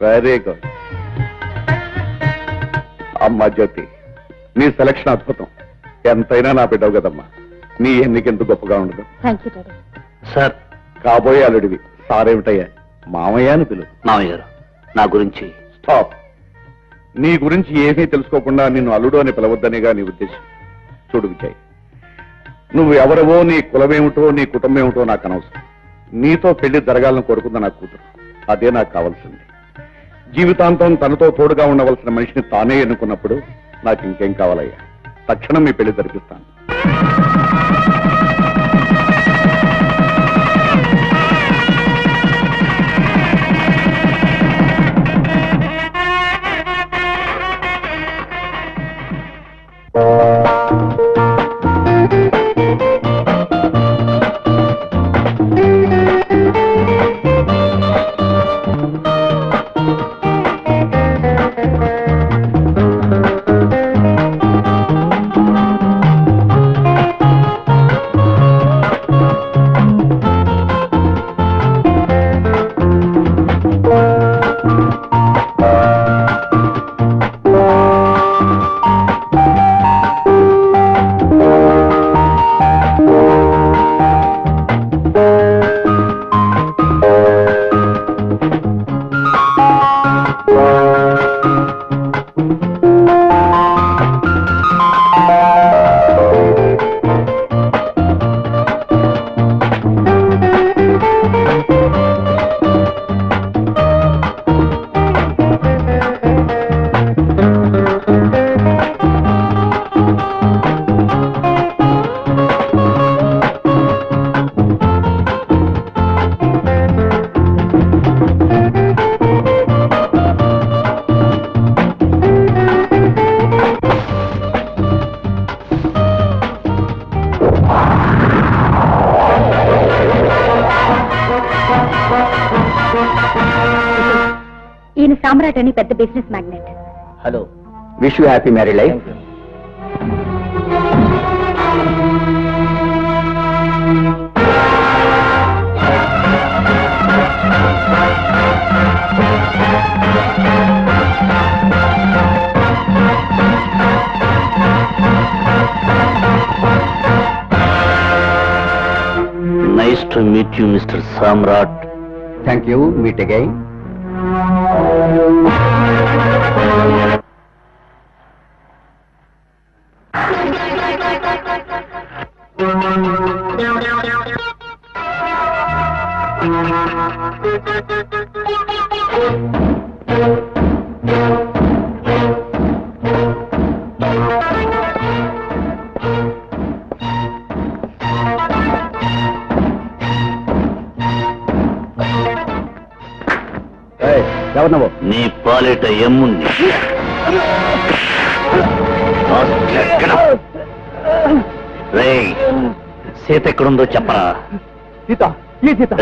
Very good. అమ్మా జ్యోతి, నీ selection అద్భుతం. ఎంతైనా నా బిడ్డవు కదమ్మా. నీ ఎన్నికెంత గొప్పగా ఉండదు. సార్, కాబోయే అల్లుడివి. సారేమిటయ్యా, మామయ్య అని పిలువు. మామయ్య గారు, నా గురించి స్టాప్. నీ గురించి ఏమీ తెలుసుకోకుండా నిన్ను అల్లుడు అని పిలవద్దనేగా నీ ఉద్దేశం. చూడు విజయ్, నువ్వు ఎవరవో, నీ కులమేమిటో, నీ కుటుంబం ఏమిటో నాకు అనవసరం. నీతో పెళ్లి జరగాలని కోరుకుందా నా కూతురు. అదే నాకు కావాల్సింది. జీవితాంతం తనతో తోడుగా ఉండవలసిన మనిషిని తానే ఎన్నుకున్నప్పుడు నాకు ఇంకేం కావాలయ్యా. తక్షణం మీ పెళ్లి జరిపిస్తాను. ఈయన సామ్రాట్ అని పెద్ద business magnet. Hello, wish you happy marry life. Nice to meet you mister Samrat. Thank you. Meet again. ఎవరు నువ్వు? నీ పాలిట ఎమ్ముంది. రేయ్, సీత ఎక్కడుందో చెప్పరా? సీత, ఈ సీత.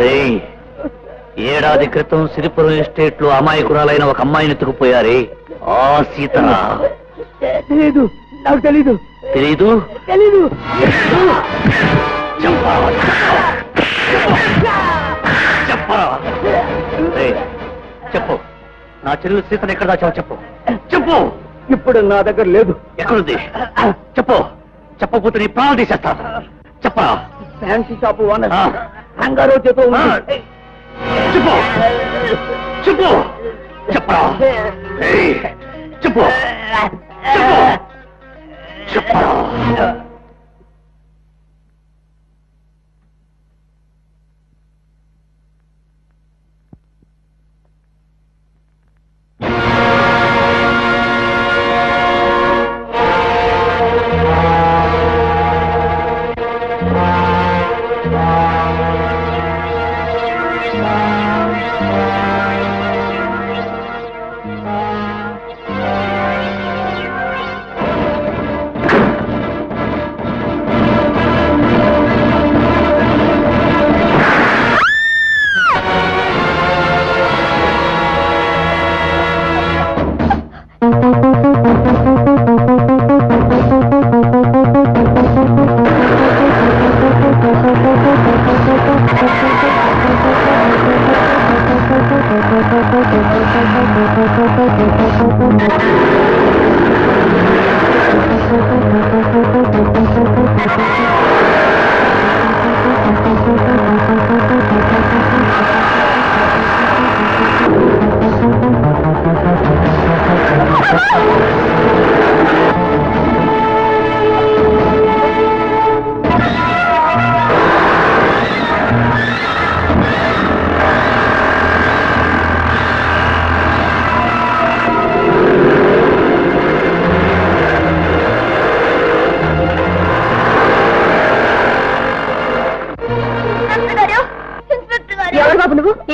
రేయ్, ఏడాది క్రితం సిరిపురం ఎస్టేట్ లో అమాయకురాలైన ఒక అమ్మాయిని ఎత్తుకుపోయారే, ఆ సీత. తెలీదు, నాకు తెలీదు. తెలీదు? తెలీదు. చెప్పరా? చెప్పరా? రేయ్, చెప్పు. నా చెల్లెలు సీతను ఎక్కడ దాచావో చెప్పు. చెప్పు. ఇప్పుడు నా దగ్గర లేదు. ఎక్కడుంది? చెప్పు. చెప్పకపోతే నీ ప్రాణాలు తీసేస్తాను. చెప్పరా? ఫ్యాన్సీ షాపు ఓనర్ రంగారావు చేతో ఉంది. చెప్పు. చెప్పు. చెప్పరా? రేయ్, చెప్పు. చెప్పు. చెప్పరా?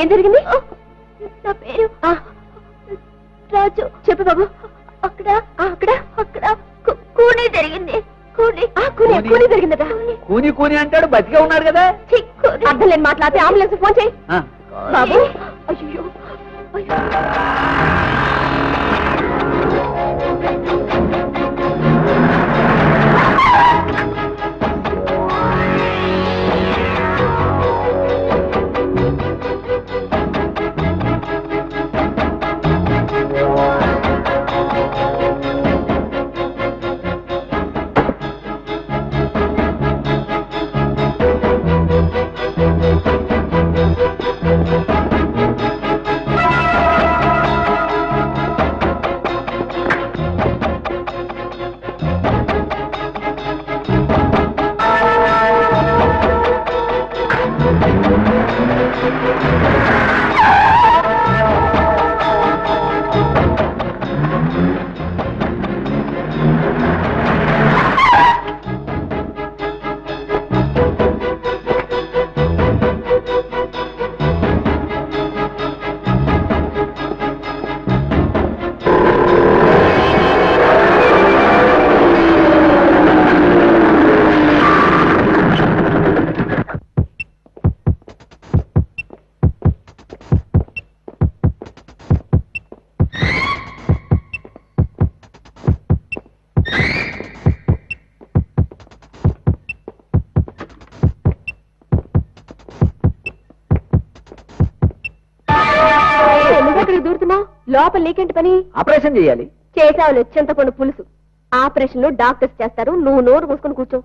ఏం జరిగింది? నా పేరు రాజు. చెప్పు బాబు. అక్కడ అక్కడ అక్కడ కూనీ జరిగింది. కూనీ జరిగిందట. కూని కూని అంటాడు, బతికే ఉన్నాడు కదా. అర్థం లేని మాట్లాడితే అంబులెన్స్ ఫోన్ చేయి బాబు. అయ్యో దూరుతున్నావు? లోపల నీకేంటి పని? ఆపరేషన్ చేయాలి. చేసావులే చింతపండు పులుసు. ఆపరేషన్ లో డాక్టర్స్ చేస్తారు, నువ్వు నోరు మూసుకొని కూర్చో.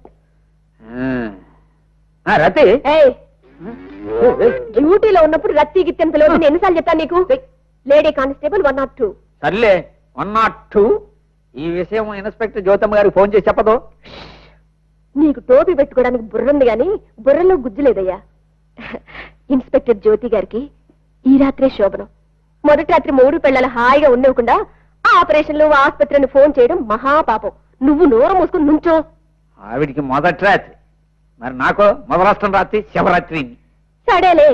రతి, డ్యూటీలో ఉన్నప్పుడు రత్తి గిత్తెంతలో ఎన్నిసార్లు చెప్తాను నీకు? Lady constable 102. సర్లే 102. ఈ విషయం ఇన్స్పెక్టర్ జ్యోతమ్మ గారికి ఫోన్ చేసి చెప్పదు. నీకు టోపీ పెట్టుకోవడానికి బుర్రంది గాని బుర్రలో గుజ్జు లేదయ్యా. ఇన్స్పెక్టర్ జ్యోతి గారికి ఈ రాత్రే శోభనం. మొదటి రాత్రి 3 పెళ్ళాలు హాయిగా ఉండవకుండా ఆపరేషన్లు ఆసుపత్రిని ఫోన్ చేయడం మహాపాపం. నువ్వు నోరు మూసుకుని నుంచో. ఆవిడికి మొదటి రాత్రి, మరి నాకు మొదలష్టం రాత్రి శివరాత్రి. సడేలే,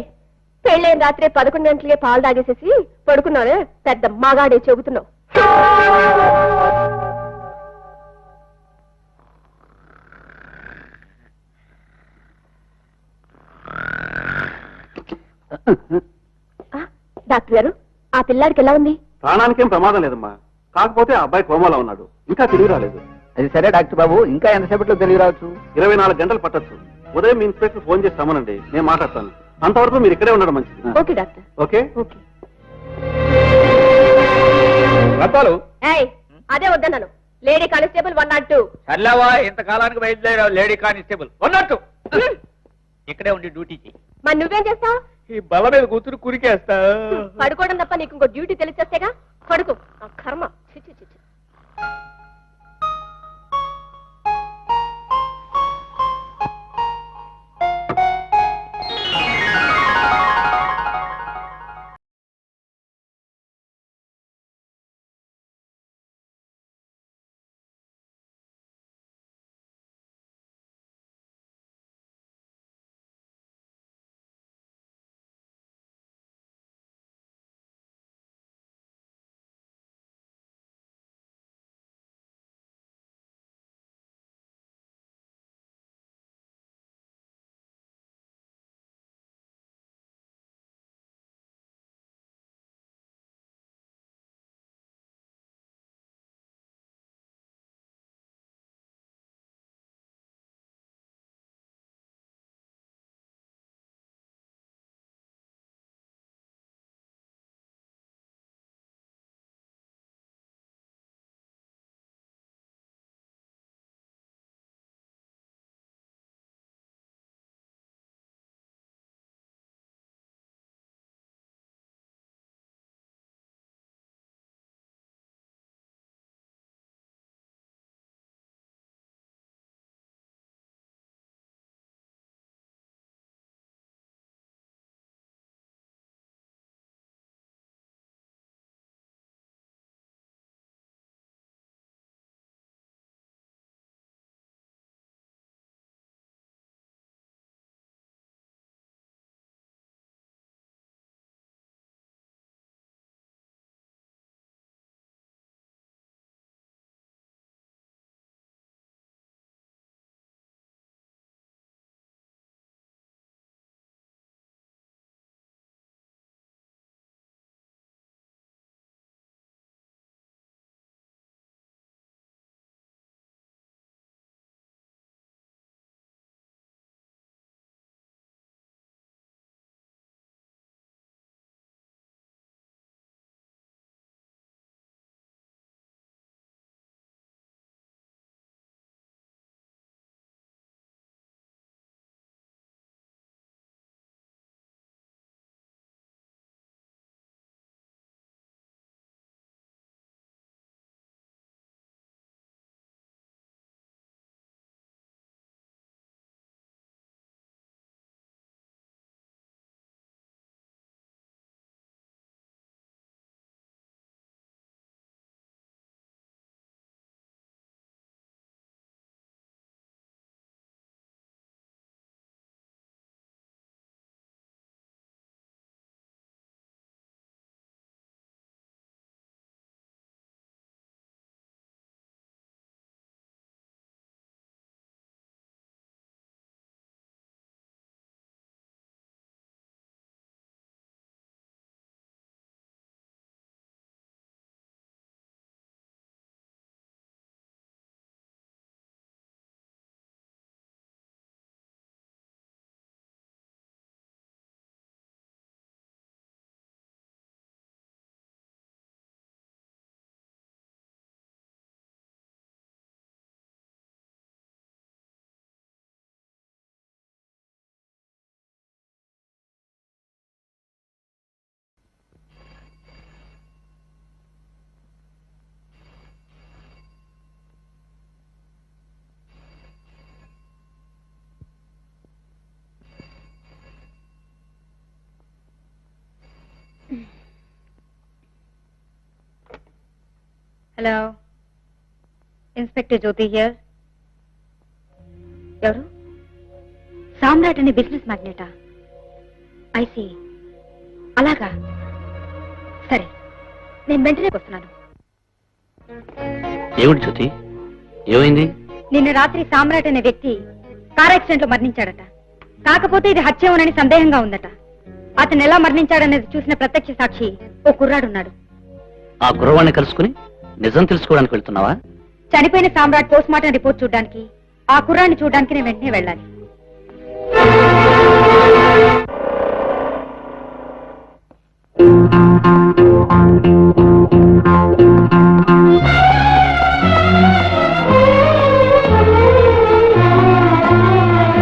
పెళ్ళైన రాత్రి 11 గంటలకే పాలు తాగేసేసి పడుకున్నానే పెద్ద మగాడే చెబుతున్నావు. డాక్టర్ గారు, ఆ పిల్లాడికి ఎలా ఉంది? ప్రాణానికేం ప్రమాదం లేదమ్మా. కాకపోతే ఆ అబ్బాయి కోమాలో ఉన్నాడు, ఇంకా తెలివి రాలేదు. అది సరే డాక్టర్ బాబు, ఇంకా ఎంతసేపట్లో తెలివి రావచ్చు? 24 గంటలు పట్టొచ్చు. ఉదయం మీ ఇన్స్పెక్టర్ ఫోన్ చేసి రమ్మనండి, నేను మాట్లాడతాను. అంతవరకు మీరు ఇక్కడే ఉండడం మంచిది. Okay doctor. Okay okay. Rattalu, అదే వద్దన్నాను. Lady constable 102. సర్లేవా, ఇంతకాలానికి బయలుదేరావు లేడీ కానిస్టేబుల్ 102. ఇక్కడే ఉండి డ్యూటీ చేయి. మరి నువ్వేం చేస్తావు? ఈ బల్ల మీద కూతురు కురికేస్తా. పడుకోవడం తప్ప నీకు ఇంకో డ్యూటీ తెలిసేస్తేగా. పడుకో. కర్మ. చి చి చి. Hello, inspector Jyoti here. ఎవరు? సామ్రాట్ అనే బిజినెస్ మ్యాగ్నెటా? ఐసి, అలాగా. సరే, నేను వెంటనే వస్తున్నాను. ఏమిటి జ్యోతి, ఏమైంది? నిన్న రాత్రి సామ్రాట్ అనే వ్యక్తి కార్ యాక్సిడెంట్ లో మరణించాడట. కాకపోతే ఇది హత్యేమోనని సందేహంగా ఉందట. అతను ఎలా మరణించాడనేది చూసిన ప్రత్యక్ష సాక్షి ఓ కుర్రాడున్నాడు. ఆ కుర్రవాణ్ణి కలుసుకుని నిజం తెలుసుకోవడానికి వెళ్తున్నావా? చనిపోయిన సామ్రాట్ పోస్ట్ మార్టం రిపోర్ట్ చూడడానికి, ఆ కుర్రాన్ని చూడడానికి నేను వెంటనే వెళ్ళాలి.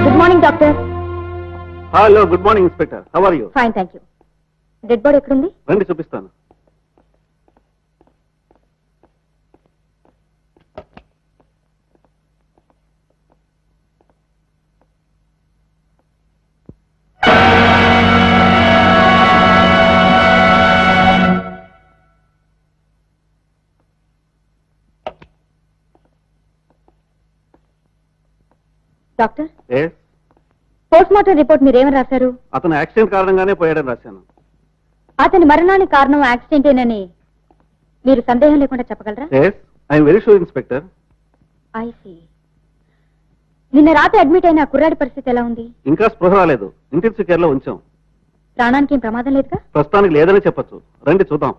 Good morning doctor. Hello, good morning inspector. How are you? Fine, thank you. Dead body ఎక్కడుంది? రండి చూపిస్తాను. Doctor, Yes, post mortem report మీరేమని రాశారు? అతను యాక్సిడెంట్ కారణంగానే పోయాడని రాశాను. అతని మరణానికి కారణం యాక్సిడెంటేనని మీరు సందేహం లేకుండా చెప్పగలరా? Yes, I'm very sure inspector. I see. నిన్న రాత్రి అడ్మిట్ అయిన ఆ కుర్రాడి పరిస్థితి ఎలా ఉంది? ఇంకా స్పృహ రాలేదు. ఇంటెన్సివ్ కేర్ లో ఉంచాం. ప్రాణానికి ఏం ప్రమాదం లేదుగా? ప్రస్తుతానికి లేదని చెప్పొచ్చు. రండి చూద్దాం.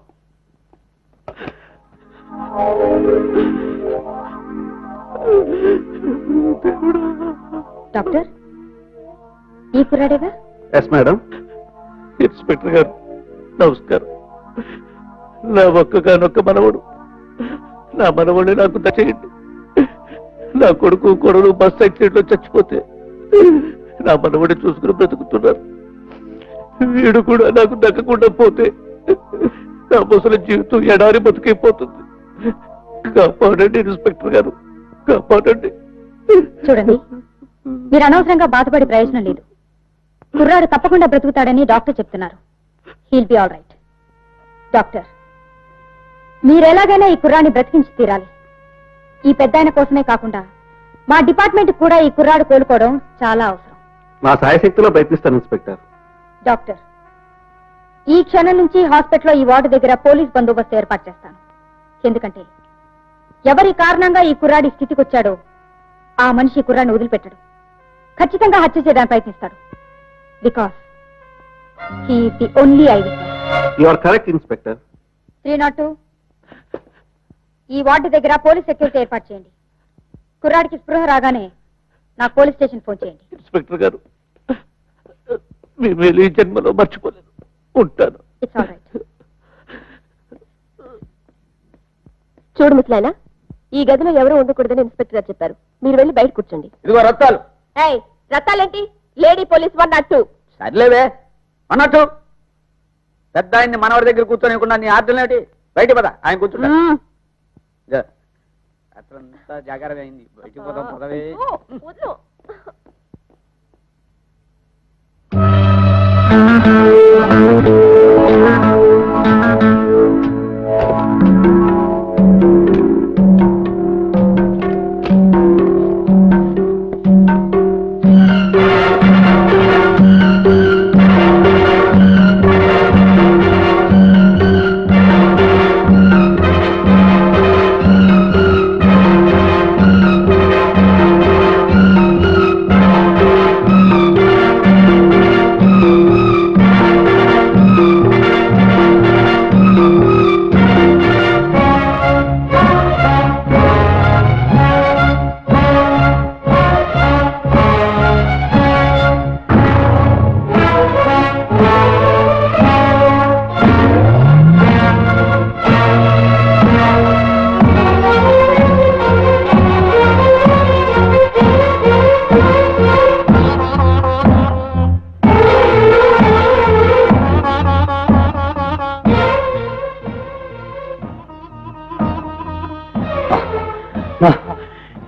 డాక్టర్, ఈ కుర్రాడేగా? Yes madam. ఇన్స్పెక్టర్ గారు నమస్కారం. నా ఒక్కగానొక్క మనవడు, నా మనవడిని నాకు దచ్చేయండి. నా కొడుకు కొడుకు బస్ యాక్సిడెంట్ లో చచ్చిపోతే నా మనవడిని చూసుకుని బ్రతుకుతున్నారు. వీడు కూడా నాకు దక్కకుండా పోతే నా ముసలి జీవితం ఎడారి బతుకైపోతుంది. కాపాడండి ఇన్స్పెక్టర్ గారు, కాపాడండి. చూడండి, మీరు అనవసరంగా బాధపడే ప్రయోజనం లేదు. కుర్రాడు తప్పకుండా బ్రతుకుతాడని డాక్టర్ చెప్తున్నారు. He'll be all right. Doctor, మీరెలాగైనా ఈ కుర్రాన్ని బ్రతికించి తీరాలి. ఈ పెద్దాయన కోసమే కాకుండా మా డిపార్ట్మెంట్ కూడా ఈ కుర్రాడు కోలుకోవడం చాలా అవసరం. నా సాయశక్తిలో ప్రయత్నిస్తాను ఇన్స్పెక్టర్. డాక్టర్, ఈ క్షణం నుంచి హాస్పిటల్లో ఈ వార్డు దగ్గర పోలీస్ బందోబస్తు ఏర్పాటు చేస్తాను. ఎందుకంటే ఎవరి కారణంగా ఈ కుర్రాడి స్థితికి వచ్చాడో ఆ మనిషి ఈ కుర్రాడిని వదిలిపెట్టడు. ఖచ్చితంగా హత్య చేయడానికి ప్రయత్నిస్తాడు. Because he is the only eye witness. You are correct inspector. 302, ఈ వార్డు దగ్గర పోలీస్ సెక్యూరిటీ ఏర్పాటు చేయండి. కుర్రాడికి స్పృహ రాగానే నాకు పోలీస్ స్టేషన్ ఫోన్ చేయండి. ఇన్స్పెక్టర్ గారు, మీ మేలు ఈ జన్మలో మర్చిపోలేదు. ఉంటాను. It's all right. చూడు ముసలాయన, ఈ గదిలో ఎవరు ఉండకూడదని ఇన్స్పెక్టర్ గారు చెప్పారు. మీరు వెళ్ళి బయట కూర్చోండి. ఇదిగో రత్తాలు. రత్తాలేంటి? Lady police 102. సర్లేవే అన్నట్టు పెద్ద ఆయన్ని మనవడి దగ్గర కూర్చోనివ్వకుండా నీ ఆర్డర్ ఏమిటి? బయట పద, ఆయన కూర్చుంటా. అట్లంతా జాగ్రత్తగా అయింది. బయటికి పోదాం పదవే. వదిలు.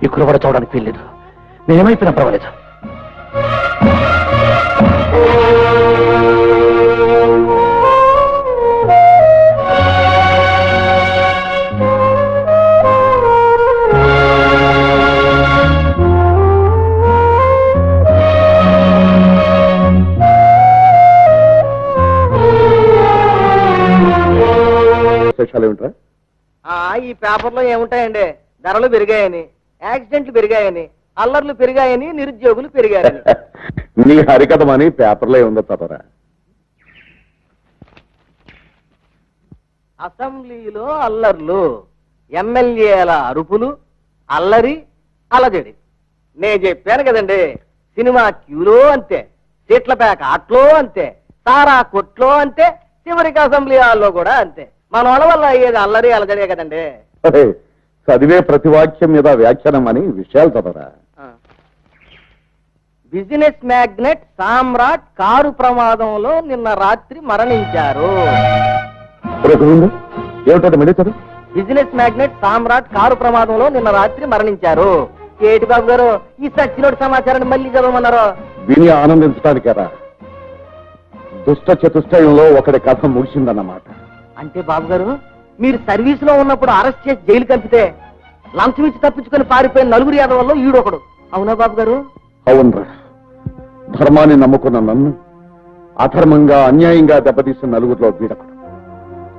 ఈ కురవడ చూడడానికి వీల్లేదు. నేనేమైపోయినా పర్వాలేదు. విశేషాలు ఏమిట్రా? ఈ పేపర్లో ఏముంటాయండి? ధరలు పెరిగాయని, యాక్సిడెంట్లు పెరిగాయని, అల్లర్లు పెరిగాయని, నిరుద్యోగులు పెరిగాయని. నీ హరికథమని పేపర్లో ఏముందో చదవరా. అసెంబ్లీలో అల్లర్లు, ఎమ్మెల్యేల అరుపులు, అల్లరి అలజడి. నేను చెప్పాను కదండి, సినిమా క్యూలో అంతే, సీట్ల ప్యాక్ ఆట్లో అంతే, సారా కొట్లో అంతే, చివరికి అసెంబ్లీ హాల్లో కూడా అంతే. మన వాళ్ళ వల్ల అయ్యేది అల్లరి అలజడే కదండి. అరే, చదివే ప్రతి వాక్యం మీద వ్యాఖ్యానం అని విషయాలు చదవరా. బిజినెస్ మ్యాగ్నెట్ సామ్రాట్ కారు ప్రమాదంలో నిన్న రాత్రి మరణించారు. ఏమిటో మళ్ళీ చదువు. బిజినెస్ మ్యాగ్నెట్ సామ్రాట్ కారు ప్రమాదంలో నిన్న రాత్రి మరణించారు. ఏటి బాబు గారు, ఈ సచ్చినోటి సమాచారాన్ని మళ్ళీ చదవమన్నారు? విని ఆనందించడానికేరా. దుష్ట చతుష్టయంలో ఒకటి కథ ముగిసిందన్నమాట. అంటే బాబు గారు, మీరు సర్వీస్ లో ఉన్నప్పుడు అరెస్ట్ చేసి జైలు కంపితే లంచం ఇచ్చి తప్పించుకొని పారిపోయిన నలుగురు యాదవుల్లో ఈడొకడు. అవునా బాబు గారు? అవునరా. ధర్మాన్ని నమ్ముకున్న నన్ను అధర్మంగా అన్యాయంగా దెబ్బతీసిన నలుగురిలో వీడొకడు.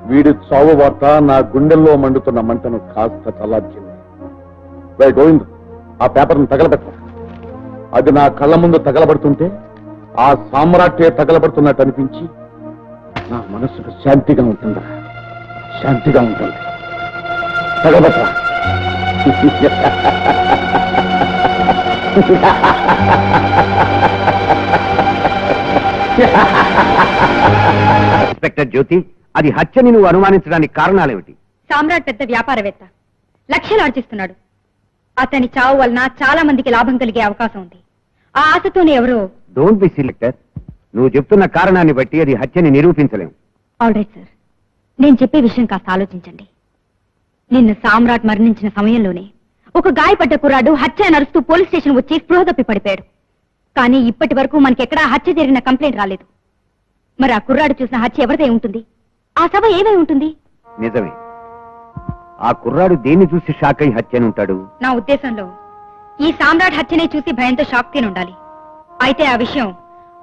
వీడి చావు వార్త నా గుండెల్లో మండుతున్న మంటను కాస్త చల్లార్చింది. వై గోవింద్, ఆ పేపర్ను తగలబెట్ట. అది నా కళ్ళ ముందు తగలబడుతుంటే ఆ సామ్రాట్యే తగలబడుతున్నట్టు అనిపించి నా మనసుకు శాంతిగా ఉంటుందా? శాంతిగా ఉంటుంది. తగలబెట్ట. ఇన్స్పెక్టర్ జ్యోతి, అది హత్యని నువ్వు అనుమానించడానికి కారణాలేమిటి? సామ్రాట్ పెద్ద వ్యాపారవేత్త, లక్షలు ఆర్జిస్తున్నాడు. అతని చావు వలన చాలా మందికి లాభం కలిగే అవకాశం ఉంది. ఆ ఆశతోనే ఎవరో. Don't be selector. నువ్వు చెప్తున్న కారణాన్ని బట్టి అది హత్యని నిరూపించలేం. ఆల్ రైట్ సార్, నేను చెప్పే విషయం కాస్త ఆలోచించండి. నిన్న సామ్రాట్ మరణించిన సమయంలోనే ఒక గాయపడ్డ కుర్రాడు హత్య నడుస్తూ పోలీస్ స్టేషన్ వచ్చి స్పృహ తప్పి పడిపోయాడు. కానీ ఇప్పటి వరకు మనకెక్కడా హత్య జరిగిన కంప్లైంట్ రాలేదు. మరి ఆ కుర్రాడు చూసిన హత్య ఎవరిదై ఉంటుంది? ఆ సభ ఏమై ఉంటుంది? నిజమే. ఆ కుర్రాడు దేన్ని చూసి షాక్ అయి హత్యని ఉంటాడు? నా ఉద్దేశంలో ఈ సామ్రాట్ హత్యనే చూసి భయంతో షాక్ తిని ఉండాలి. అయితే ఆ విషయం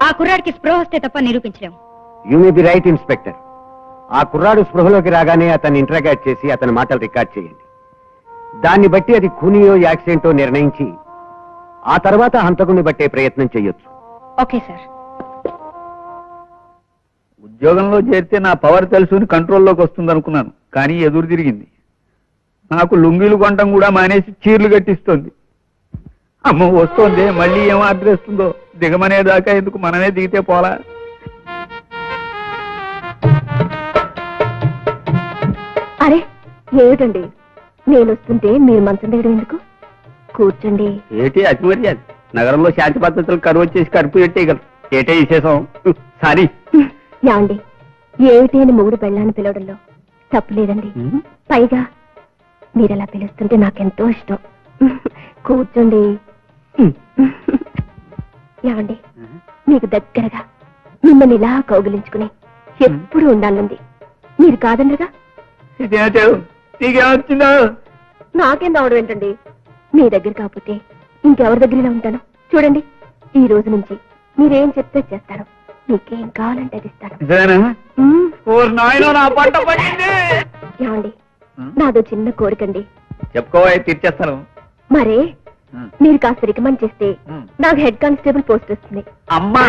ఆ కుర్రాడికి స్పృహ వస్తే తప్ప నిరూపించలేము. You may be right inspector. ఆ కుర్రాడు స్పృహలోకి రాగానే అతన్ని ఇంట్రాగేట్ చేసి అతని మాటలు రికార్డ్ చేయండి. దాన్ని బట్టి అది ఖూనీయో యాక్సిడెంటో నిర్ణయించి ఆ తర్వాత హంతకుని బట్టే ప్రయత్నం చేయొచ్చు. Okay sir. ఉద్యోగంలో చేరితే నా పవర్ తెలుసుని కంట్రోల్లోకి వస్తుంది అనుకున్నాను, కానీ ఎదురు తిరిగింది. నాకు లుంగీలు కొనటం కూడా మానేసి చీరలు కట్టిస్తుంది. అమ్మ వస్తోంది, మళ్ళీ ఏం ఆర్డర్ ఇస్తుందో. దిగమనేదాకా ఎందుకు, మనమే దిగితే పోలా. అరే ఏమిటండి, నేను వస్తుంటే మీరు మంచం దగ్గర ఎందుకు? కూర్చోండి. ఏటి అతి మర్యాద? నగరంలో శాంతి పద్ధతులు కరువు వచ్చేసి కడుపు పెట్టేయగలరు. ఏటే విశేషం? సారీ. యాండి, ఏమిటి అని మొగుడు పెళ్ళాన్ని పిలవడంలో తప్పులేదండి. పైగా మీరలా పిలుస్తుంటే నాకెంతో ఇష్టం. కూర్చోండి. యాండి, మీకు దగ్గరగా మిమ్మల్ని ఇలా కౌగిలించుకుని ఎప్పుడు ఉండాలండి. మీరు కాదన్నగా? నీకేమొచ్చిందో? నాకేం రావడం ఏంటండి? మీ దగ్గర కాకపోతే ఇంకెవరి దగ్గర ఇలా ఉంటాను? చూడండి, ఈ రోజు నుంచి మీరేం చెప్తే చేస్తాను. మీకేం కావాలంటే అది ఇస్తాను. ఏమండి, నాదో చిన్న కోరికండి. చెప్పుకోవా, తీర్చేస్తాను. మరే మీరు కాస్త రికమెండ్ చేస్తే నాకు హెడ్ కానిస్టేబుల్ పోస్ట్ వస్తుంది. అమ్మా,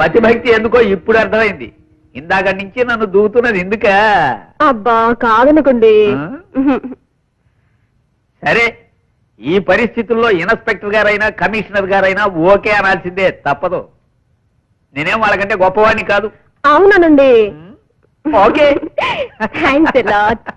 పతిభక్తి ఎందుకో ఇప్పుడు అర్థమైంది. ఇందాక నుంచి నన్ను దూతున్నది ఎందుక? అబ్బా కాదనుకోండి. సరే, ఈ పరిస్థితుల్లో ఇన్స్పెక్టర్ గారైనా కమిషనర్ గారైనా ఓకే అనాల్సిందే, తప్పదు. నేనేం వాళ్ళకంటే గొప్పవాడిని కాదు. అవునానండి. ఓకే. Thanks a lot.